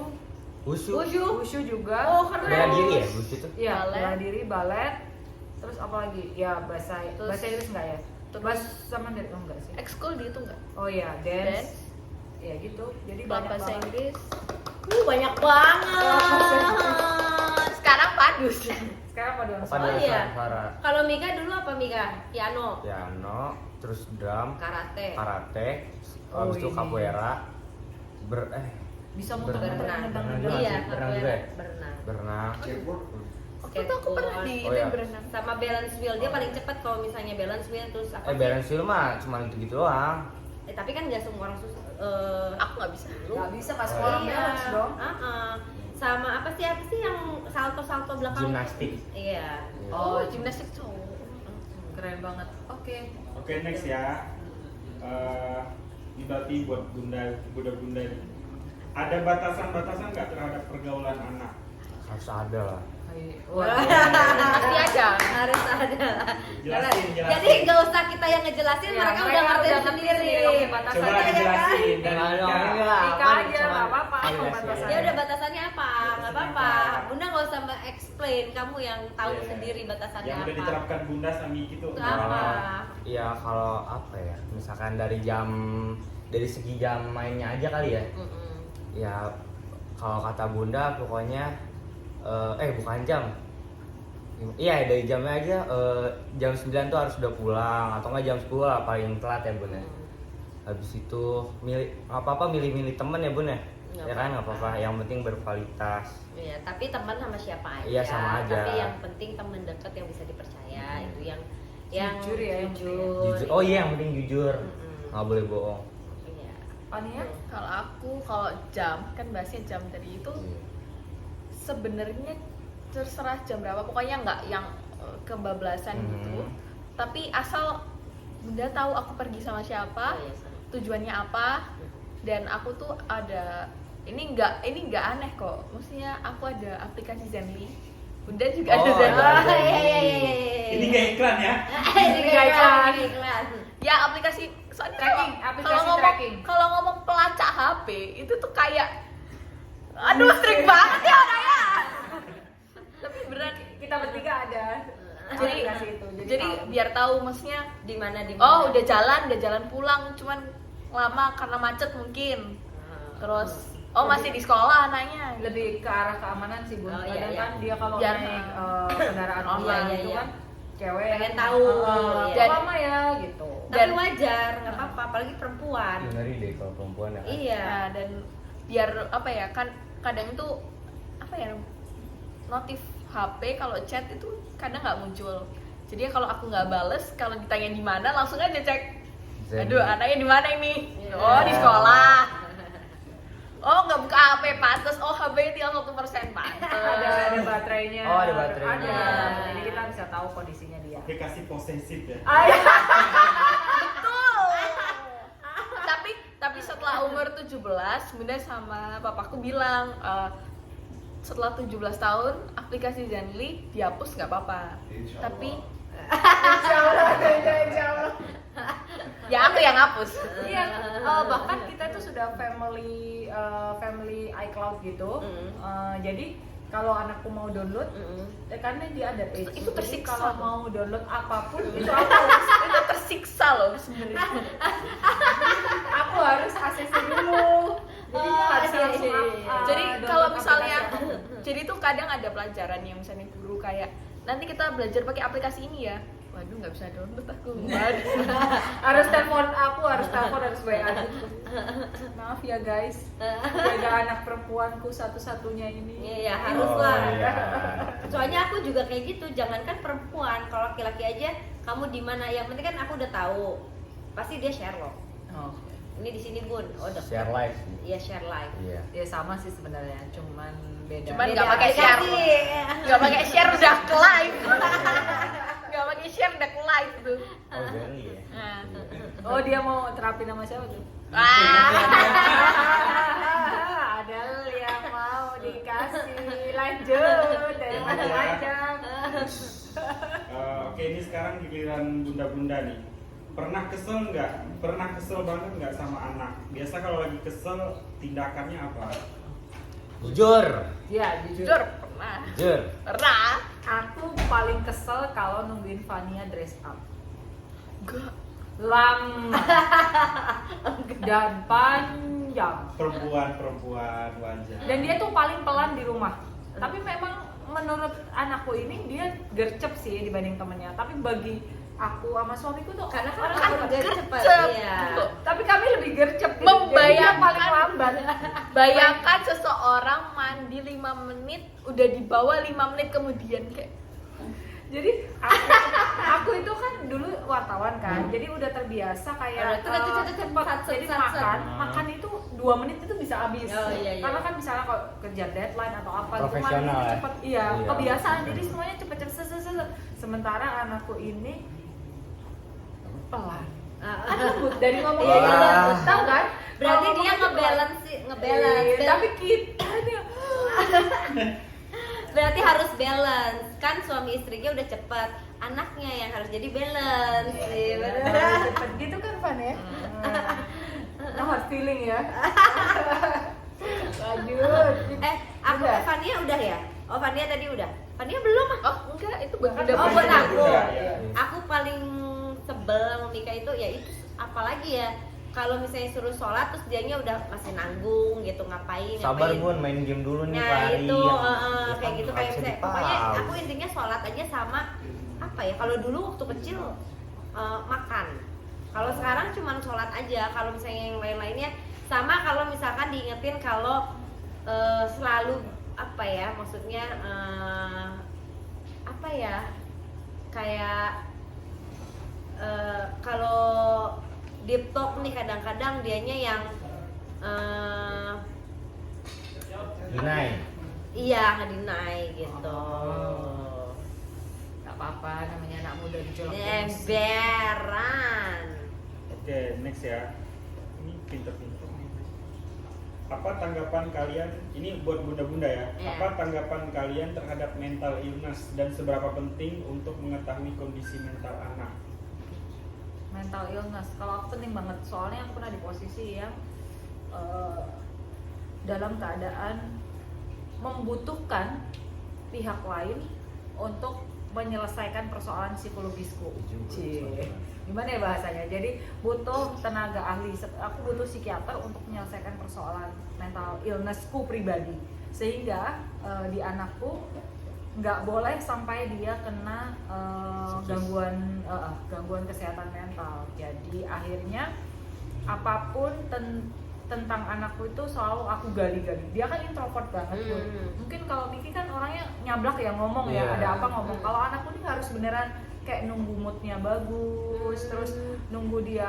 Wushu. wushu juga. Oh, keren. Bela diri ya wushu tuh? Iya, Balet. bela diri, balet. Terus apa lagi? Ya bahasa Inggris enggak ya? Terus- Bahasa Mandarin enggak sih? Ekskul gitu nggak? Oh iya, dance. Ya gitu. Jadi banyak Bahasa banget. Inggris. Banyak banget. Sekarang padus. Sekarang pada Apa Oh, ada iya. suara? Kalau Mika dulu apa Mika? Piano, Piano, terus drum, karate. Oh, habis itu ini. capoeira, bisa muter-muter Berenang. nendang Berenang. juga. Iya, Berenang juga capoeira, ya? berenang. berenang. Waktu itu aku pernah di Oh, iya. berenang. Sama balance wheel, dia paling cepet kalau misalnya balance wheel terus apa sih? Balance wheel mah cuma gitu doang. Tapi kan nggak semua orang susah. Aku nggak bisa. Nggak bisa, nggak sekolah Iya. balance dong. sama apa sih yang salto belakang? Gimnastik. Iya. Oh, gimnastik cowok. Keren banget. Oke. Oke, next ya. Ini berarti buat bunda-bunda ini. Ada batasan-batasan nggak terhadap pergaulan anak? Harus ada lah. Pasti ada. Harus ada. Jelasin. Jadi nggak usah kita yang ngejelasin, Ya, mereka udah ngerti sendiri. Oke, batasannya Coba ya kan? dijelasin dan Enggak, Ika. enggak. Ika Aman, aja, cuman- nggak apa-apa. Ah, iya, Batasannya. Ya udah batasannya apa? Nggak apa-apa. Bunda nggak usah explain, kamu yang tahu Iya. sendiri batasannya Yang udah apa. diterapkan Bunda Sami itu. Itu apa? Iya kalau apa ya, misalkan dari segi jam mainnya aja kali ya. Mm-mm. Ya kalau kata Bunda pokoknya bukan jam. Iya dari jamnya aja jam 9 tuh harus udah pulang atau enggak jam 10 lah paling telat ya Bun ya. Habis itu milih-milih temen ya Bun ya. Nggak Ya kan nggak apa-apa. apa-apa, yang penting berkualitas. Iya, tapi teman sama siapa aja. Iya, sama aja. Tapi yang penting teman dekat yang bisa dipercaya itu yang Jujur ya, yang jujur. Jujur. Oh iya yang penting jujur. Mm-mm. Nggak boleh bohong. Iya. Fania? Kalau jam kan bahasnya jam tadi itu sebenarnya terserah jam berapa, pokoknya nggak yang kebablasan gitu. Tapi asal Bunda tahu aku pergi sama siapa, Oh, iya, sama. tujuannya apa, dan aku tuh ada ini nggak aneh kok. Maksudnya aku ada aplikasi Zenly. Bunda juga ada Oh, Zenly. ada. Ini kayak iklan ya? Ini iklan. iklan. Ya aplikasi soalnya Tracking, kalau aplikasi ngomong tracking. kalau ngomong pelacak HP itu tuh kayak aduh strict banget ya orangnya. Tapi beneran Kita bertiga ada Jadi- aplikasi itu. jadi tahu. biar tahu maksudnya Di mana oh udah jalan pulang cuman lama karena macet mungkin. Terus oh masih di sekolah anaknya. lebih ke arah keamanan sih Bun. Oh, iya, Kadang iya. kan dia kalau Biar- naik kendaraan Oh, online iya, itu iya. kan cewek Pengen tahu, iya. dan lama ya gitu. Tapi wajar, nggak apa-apa, apalagi perempuan. Ya, ngeri deh kalau perempuan ya. kan? Iya. Nah, dan biar apa ya kan kadang itu apa ya notif HP kalau chat itu kadang nggak muncul. Jadi ya kalau aku nggak bales, kalau ditanya di mana langsung aja cek. Zen. Aduh, anaknya di mana ini? Iya. Oh, di sekolah. Oh, nggak buka HP pantes. Oh, HP tinggal 1% pantes. Ada baterainya. Oh, ada baterainya. Ada. Jadi kita bisa tahu kondisinya dia. Aplikasi posesif ya. Betul. Tapi setelah umur 17, Bunda sama papaku bilang setelah 17 tahun aplikasi Zenly dihapus nggak apa-apa. Tapi Insya Allah. ya aku yang hapus. Iya, bahkan kita itu sudah family iCloud gitu. Jadi kalau anakku mau download, karena dia ada age. Itu Jadi tersiksa. kalau mau download apapun itu Itu tersiksa loh sebenarnya. aku harus ACC dulu. Jadi dia nggak bisa iya, langsung iya, iya. Jadi download kalau misalnya aplikasi. jadi tuh kadang ada pelajaran yang misalnya guru kayak nanti kita belajar pakai aplikasi ini ya. Waduh, nggak bisa download aku. harus telepon, harus WA gitu. Maaf ya guys, jaga anak perempuanku satu-satunya ini. Iya, harus lah. Oh, iya. Soalnya aku juga kayak gitu, jangankan perempuan, kalau laki-laki aja kamu di mana, yang penting kan aku udah tahu. Pasti dia share loh. Oh. Ini di sini Bun. Oh, udah. Share live sih. Iya, share live. Iya. Ya sama sih sebenarnya, cuman beda. Cuman Beda nggak pakai share. aplikasi. Nggak pakai share udah ke live. Nggak pakai share udah ke live tuh. Oh Zenly ya. Nah. Oh dia mau terapin nama siapa tuh? Wah. Ada yang mau dikasih lanjut dari macam-macam. Oke, ini sekarang giliran bunda-bunda nih. Pernah kesel nggak? Pernah kesel banget nggak sama anak? Biasa kalau lagi kesel tindakannya apa? Jujur. Ya jujur. Jujur pernah. Jujur. Pernah. Aku paling kesel kalau nungguin Fania dress up. Enggak. Lama dan panjang. Perempuan wajar. Dan dia tuh paling pelan di rumah. Tapi memang menurut anakku ini dia gercep sih dibanding temennya. Tapi bagi aku sama suamiku tuh Karena kan orang orang udah udah gercep. cepet. Gercep. Iya. Tapi kami lebih gercep. gitu. Membayangkan- Jadi dia paling lambat. Bayangkan seseorang mandi 5 menit udah dibawa 5 menit kemudian kayak Jadi aku itu kan dulu wartawan kan, jadi udah terbiasa kayak cepat. Jadi makan itu 2 menit itu bisa habis. Oh, iya. Karena kan misalnya kalau kejar deadline atau apa itu kan Profesional ya? cepet, iya, Iya. kebiasaan. Jadi semuanya cepet-cepet. Sementara anakku ini pelan. Kan lembut dari ngomongnya Iya, gitu. lembut. Tahu kan? Berarti Kalau dia ngomongnya ngebalance sih, Iya, ngebalance. tapi kita nih Berarti harus balance. Kan suami istrinya udah cepet, anaknya yang harus jadi balance sih. Bener. cepet gitu kan Van ya? No hard feeling ya. Lanjut. Aku Udah. Fania udah ya? Oh, Fania tadi udah. Fania belum ah? Oh enggak, itu buat Bahkan Oh, buat aku. Udah, ya. Aku paling sebel sama Mika itu ya itu apalagi ya kalau misalnya suruh sholat terus dianya udah masih nanggung gitu ngapain. Sabar Bun, main game dulu nih Nah Fahri. itu Ya kayak kan gitu nggak kayak bisa misalnya pokoknya dipaham. aku intinya sholat aja sama apa ya kalau dulu waktu kecil makan. Kalau sekarang cuma sholat aja. Kalau misalnya yang lain-lainnya sama kalau misalkan diingetin kalau selalu apa ya maksudnya apa ya kayak kalau deep talk nih kadang-kadang dianya yang Deny. iya ngedinai gitu. Gak apa-apa, namanya anak muda dicolok emosi. Emberan. Oke, next ya. Ini pinter-pinter nih. Apa tanggapan kalian? Ini buat bunda-bunda ya. Iya. Apa tanggapan kalian terhadap mental illness dan seberapa penting untuk mengetahui kondisi mental anak? Mental illness, kalau aku penting banget. Soalnya aku pernah di posisi yang dalam keadaan membutuhkan pihak lain untuk menyelesaikan persoalan psikologisku. Cie. Gimana ya bahasanya? Jadi butuh tenaga ahli. Aku butuh psikiater untuk menyelesaikan persoalan mental illnessku pribadi. Sehingga di anakku nggak boleh sampai dia kena gangguan kesehatan mental. Jadi akhirnya apapun tentang anakku itu selalu aku gali-gali. Dia kan introvert banget tuh. Mungkin kalau Miki kan orangnya nyablak ya ngomong ya, Iya. ada apa ngomong. Kalau anakku ini harus beneran kayak nunggu moodnya bagus, terus nunggu dia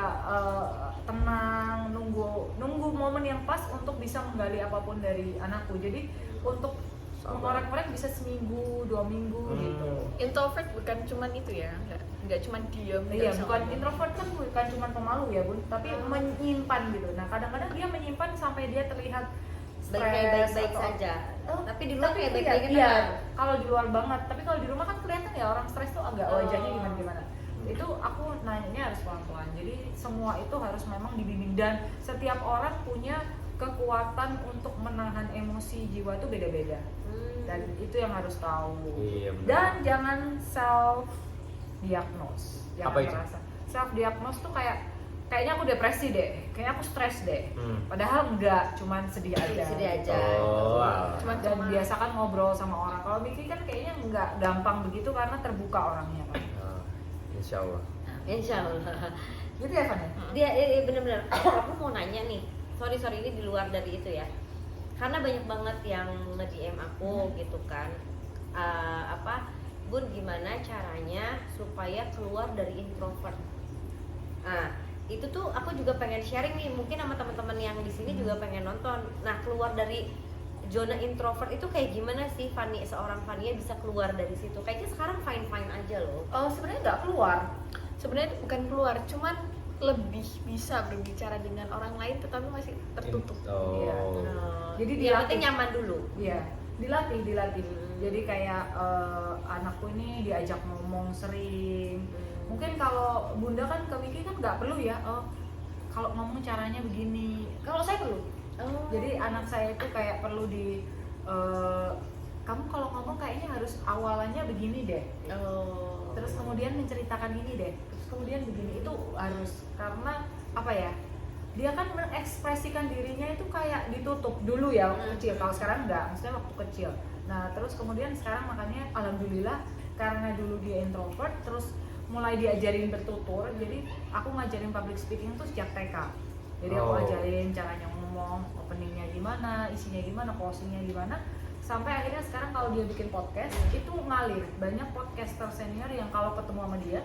tenang, nunggu momen yang pas untuk bisa menggali apapun dari anakku. Jadi untuk mengorek-korek bisa seminggu, 2 minggu gitu. introvert bukan cuman itu ya, nggak cuman diem. nggak Iya, bisa bukan ngomong. introvert kan bukan cuma pemalu ya Bun, tapi menyimpan gitu. Nah kadang-kadang dia menyimpan sampai dia terlihat Baik-baik atau- saja. Oh, Tapi di luar kayak iya, baik-baik kan iya. kan? Kalau di luar banget, tapi kalau di rumah kan kelihatan ya orang stres tuh agak wajahnya gimana-gimana. Itu aku nanyanya harus pelan-pelan. Jadi semua itu harus memang dibimbing dan setiap orang punya kekuatan untuk menahan emosi jiwa itu beda-beda. Dan itu yang harus tahu. Iya, benar. Dan jangan self diagnose. Jangan Apa itu? merasa. Self diagnose tuh kayaknya aku depresi deh, kayaknya aku stres deh. Padahal enggak, cuman sedih aja. Sedih aja. Oh, alah. Cuman Dan cuma- biasakan ngobrol sama orang. Kalau Miki kan kayaknya enggak gampang begitu karena terbuka orangnya kan. Nah, Insya Allah. Insya Allah. Gitu ya Van ya? Dia bener-bener. Aku mau nanya nih. Sorry ini di luar dari itu ya. Karena banyak banget yang nge-DM aku gitu kan. Bun gimana caranya supaya keluar dari introvert? Nah, itu tuh aku juga pengen sharing nih, mungkin sama teman-teman yang di sini juga pengen nonton. Nah, keluar dari zona introvert itu kayak gimana sih seorang Fania bisa keluar dari situ? Kayaknya sekarang fine aja loh. Oh sebenarnya nggak keluar. Sebenarnya bukan keluar, cuman lebih bisa berbicara dengan orang lain tetapi masih tertutup. Iya. Oh. Jadi yang dilatih. penting nyaman dulu. Iya, dilatih. Jadi kayak anakku ini diajak ngomong sering. Mungkin kalau Bunda kan ke Miki kan nggak perlu ya. Oh, kalau ngomong caranya begini. Kalau saya perlu. Jadi anak saya itu kayak perlu kamu kalau ngomong kayaknya harus awalannya begini deh. Terus kemudian menceritakan ini deh. Terus kemudian begini itu harus karena apa ya? Dia kan mengekspresikan dirinya itu kayak ditutup dulu ya waktu kecil. Kalau sekarang enggak, maksudnya waktu kecil. Nah, terus kemudian sekarang makanya alhamdulillah karena dulu dia introvert terus mulai diajarin bertutur. Jadi aku ngajarin public speaking tuh sejak TK. Jadi aku ajarin caranya ngomong, openingnya gimana, isinya gimana, closingnya gimana. sampai akhirnya sekarang kalau dia bikin podcast itu ngalir. Banyak podcaster senior yang kalau ketemu sama dia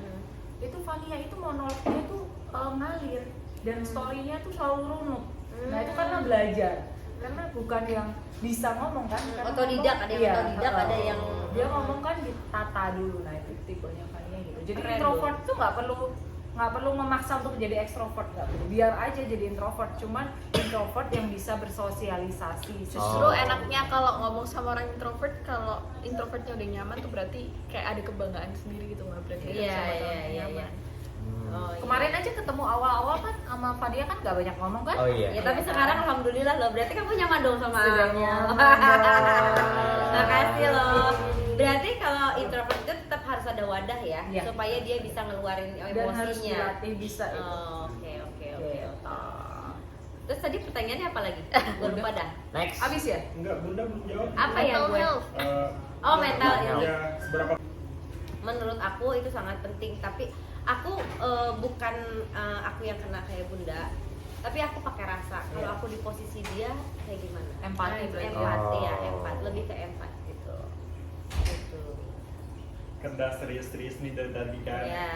itu Fania itu monolognya itu ngalir dan story-nya tuh selalu runut. Nah itu karena belajar, karena bukan yang bisa ngomong kan, karena Otodidak, ada yang otodidak, ada yang dia ngomong kan ditata dulu. Nah itu tipenya Fania gitu. Jadi Keren introvert tuh nggak perlu memaksa untuk jadi ekstrovert, nggak perlu, biar aja jadi introvert. Cuman introvert yang bisa bersosialisasi. Justru Oh. enaknya kalau ngomong sama orang introvert, kalau introvertnya udah nyaman tuh berarti kayak ada kebanggaan sendiri gitu nggak, berarti Iya, sama iya, teman iya, nyaman. iya. Oh, iya. Kemarin aja ketemu awal-awal kan sama Fania kan nggak banyak ngomong kan? Oh iya. Ya tapi sekarang alhamdulillah loh, berarti kamu nyaman dong sama Sudah aku. nyaman dong. Makasih loh. Berarti kalau introvert itu tetap harus ada wadah ya, Iya. supaya dia bisa ngeluarin Dan harus emosinya. dilatih bisa itu. Oh, oke. Gitu. Terus tadi pertanyaannya apa lagi? Gue lupa dah. Next. Abis ya? Enggak, Bunda belum jawab. Apa ya Mental gue? health. Oh, mental ya, health. ya, seberapa Menurut aku itu sangat penting, tapi aku bukan aku yang kena kayak Bunda, tapi aku pakai rasa. Kalau aku di posisi dia kayak gimana? Empati berarti. Empati ya, Oh. empat, lebih ke empat gitu. Gitu. kerja serius-serius nih dari tadi kan? Iya.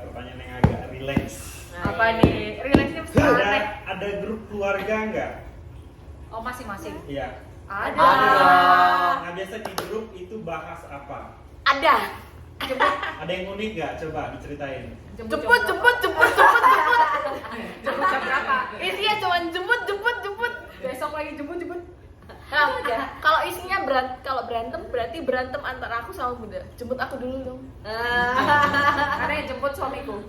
Pertanyaan yang agak relax. Nah, Apa iya. nih? Relaxnya mesti aneh. Ada grup keluarga nggak? Oh masing-masing. Iya. Ada. Nah biasa di grup itu bahas apa? Ada. Ada yang unik nggak? Coba diceritain. Jemput. Jemput jam berapa? Isinya cuma jemput. Besok lagi jemput. Nah, kalau isinya kalau berantem berarti berantem antara aku sama Bunda. Jemput aku dulu dong. Karena yang jemput suamiku.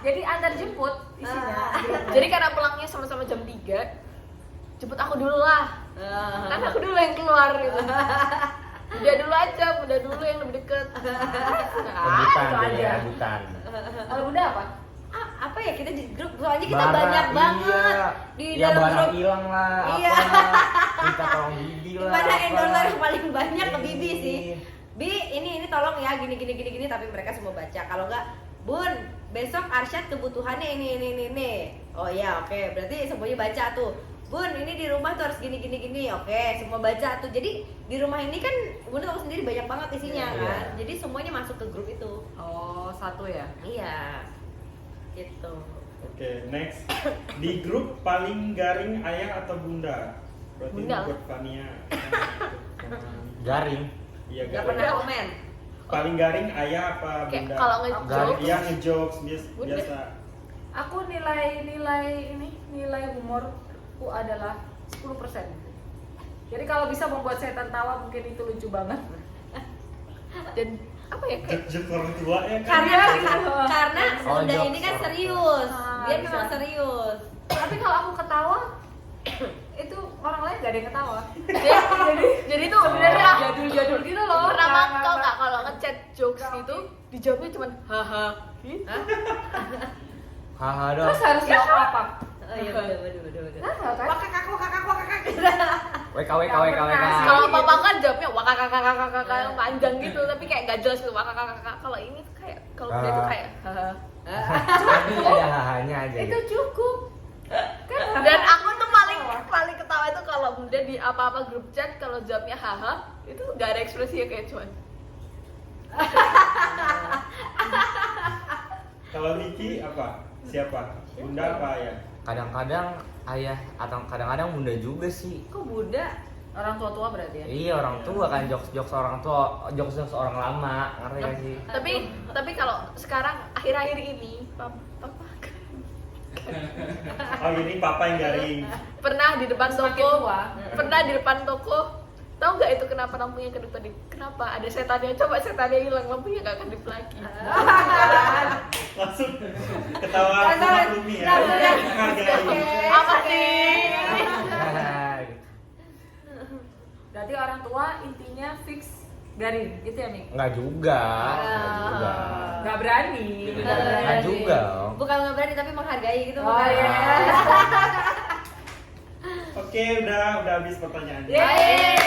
Jadi antar jemput isinya. Jadi karena pulangnya sama-sama jam 3, jemput aku dulu lah. Kan aku dulu yang keluar gitu. Bunda dulu yang lebih deket. Rebutan itu jadi aja. rebutan. Kalau Bunda apa? Apa ya, kita di grup soalnya kita Barang, banyak banget iya. di Ya dalam barang grup. hilang lah, Iya. apa minta tolong Bibi lah. Gimana apa. endorser yang paling banyak ke Bibi Iya. sih. Bi, ini tolong ya gini, tapi mereka semua baca. Kalau enggak, Bun, besok Arsyad kebutuhannya ini. Oh iya, oke. Berarti semuanya baca tuh. Bun, ini di rumah tuh harus gini. Oke, semua baca tuh. Jadi di rumah ini kan Bun tahu sendiri banyak banget isinya Iya. kan. Jadi semuanya masuk ke grup itu. Oh satu ya. Iya. Gitu. Oke, next. Di grup paling garing ayah atau bunda? Berarti Bunda ini lah. buat Fania. Garing. Iya, Gak garing. pernah komen. Paling garing ayah apa Kayak bunda? kalau Garing. ngejokes, Iya, ngejokes Bunda. biasa. Aku nilai humorku adalah 10%. Jadi kalau bisa membuat setan tawa mungkin itu lucu banget. dan apa ya kayak Jok orang tua ya kan? Karena Oh, Bunda jokes ini kan orang serius. tua. Dia Ah, memang bisa. serius. Tapi kalau aku ketawa itu orang lain gak ada yang ketawa. jadi tuh sebenarnya Jadul-jadul gitu loh. pertama kau nggak kalau ngechat jokes gitu dijawabnya cuma haha. Haha dong. Terus harus jawab apa? Oh iya bener. Nah, kan? Wakak. WK. Kalau papa kan jawabnya wakak panjang gitu, tapi kayak nggak jelas gitu wakak. Kalau ini tuh kayak kalau dia tuh kayak haha. Tapi ada hahanya aja. Itu gitu. cukup. Kan Dan aku tuh paling ketawa itu kalau Bunda di apa-apa grup chat kalau jawabnya haha itu nggak ada ekspresi ya kayak cuman Kalau Niki apa? Siapa? Bunda apa ayah? Kadang-kadang ayah atau kadang-kadang bunda juga sih. Kok Bunda? orang tua berarti ya. Iya orang tua kan jokes orang tua, jokes orang lama, ngerti gak sih? tapi kalau sekarang akhir-akhir ini papa Oh ini papa yang garing. pernah di depan Semakin toko tua. pernah di depan toko tahu nggak itu kenapa lampunya kedip-kedip, kenapa ada setannya, coba setannya hilang lampunya nggak kedip lagi. Langsung ketawa Langsung- maklumi ya. langsung ya. Menghargai. Apa sih? Berarti orang tua intinya fix garing, gitu ya Mik? Enggak juga. Gak berani. Enggak juga. Bukan nggak berani tapi menghargai gitu. Oh bukan? iya. Oke, udah habis pertanyaannya. Yeay.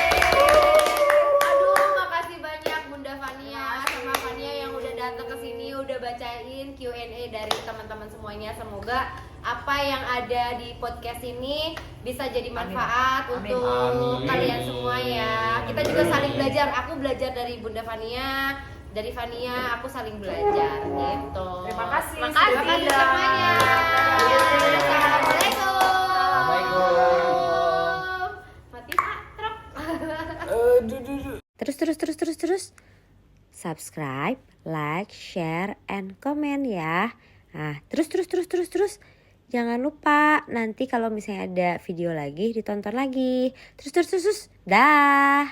Aduh, makasih banyak Bunda Fania sama Fania yang udah datang ke sini, udah bacain Q&A dari teman-teman semuanya. Semoga apa yang ada di podcast ini bisa jadi manfaat Amin. untuk Amin. kalian semua ya. kita juga saling belajar. Aku belajar dari Bunda Fania, dari Fania aku saling belajar gitu. Terima kasih. Makasih. Terima kasih semuanya. Assalamualaikum. Assalamualaikum. Mati Pak, truk. Terus subscribe, like, share, and comment ya. Nah, terus. Jangan lupa nanti kalau misalnya ada video lagi ditonton lagi. Terus. Dah.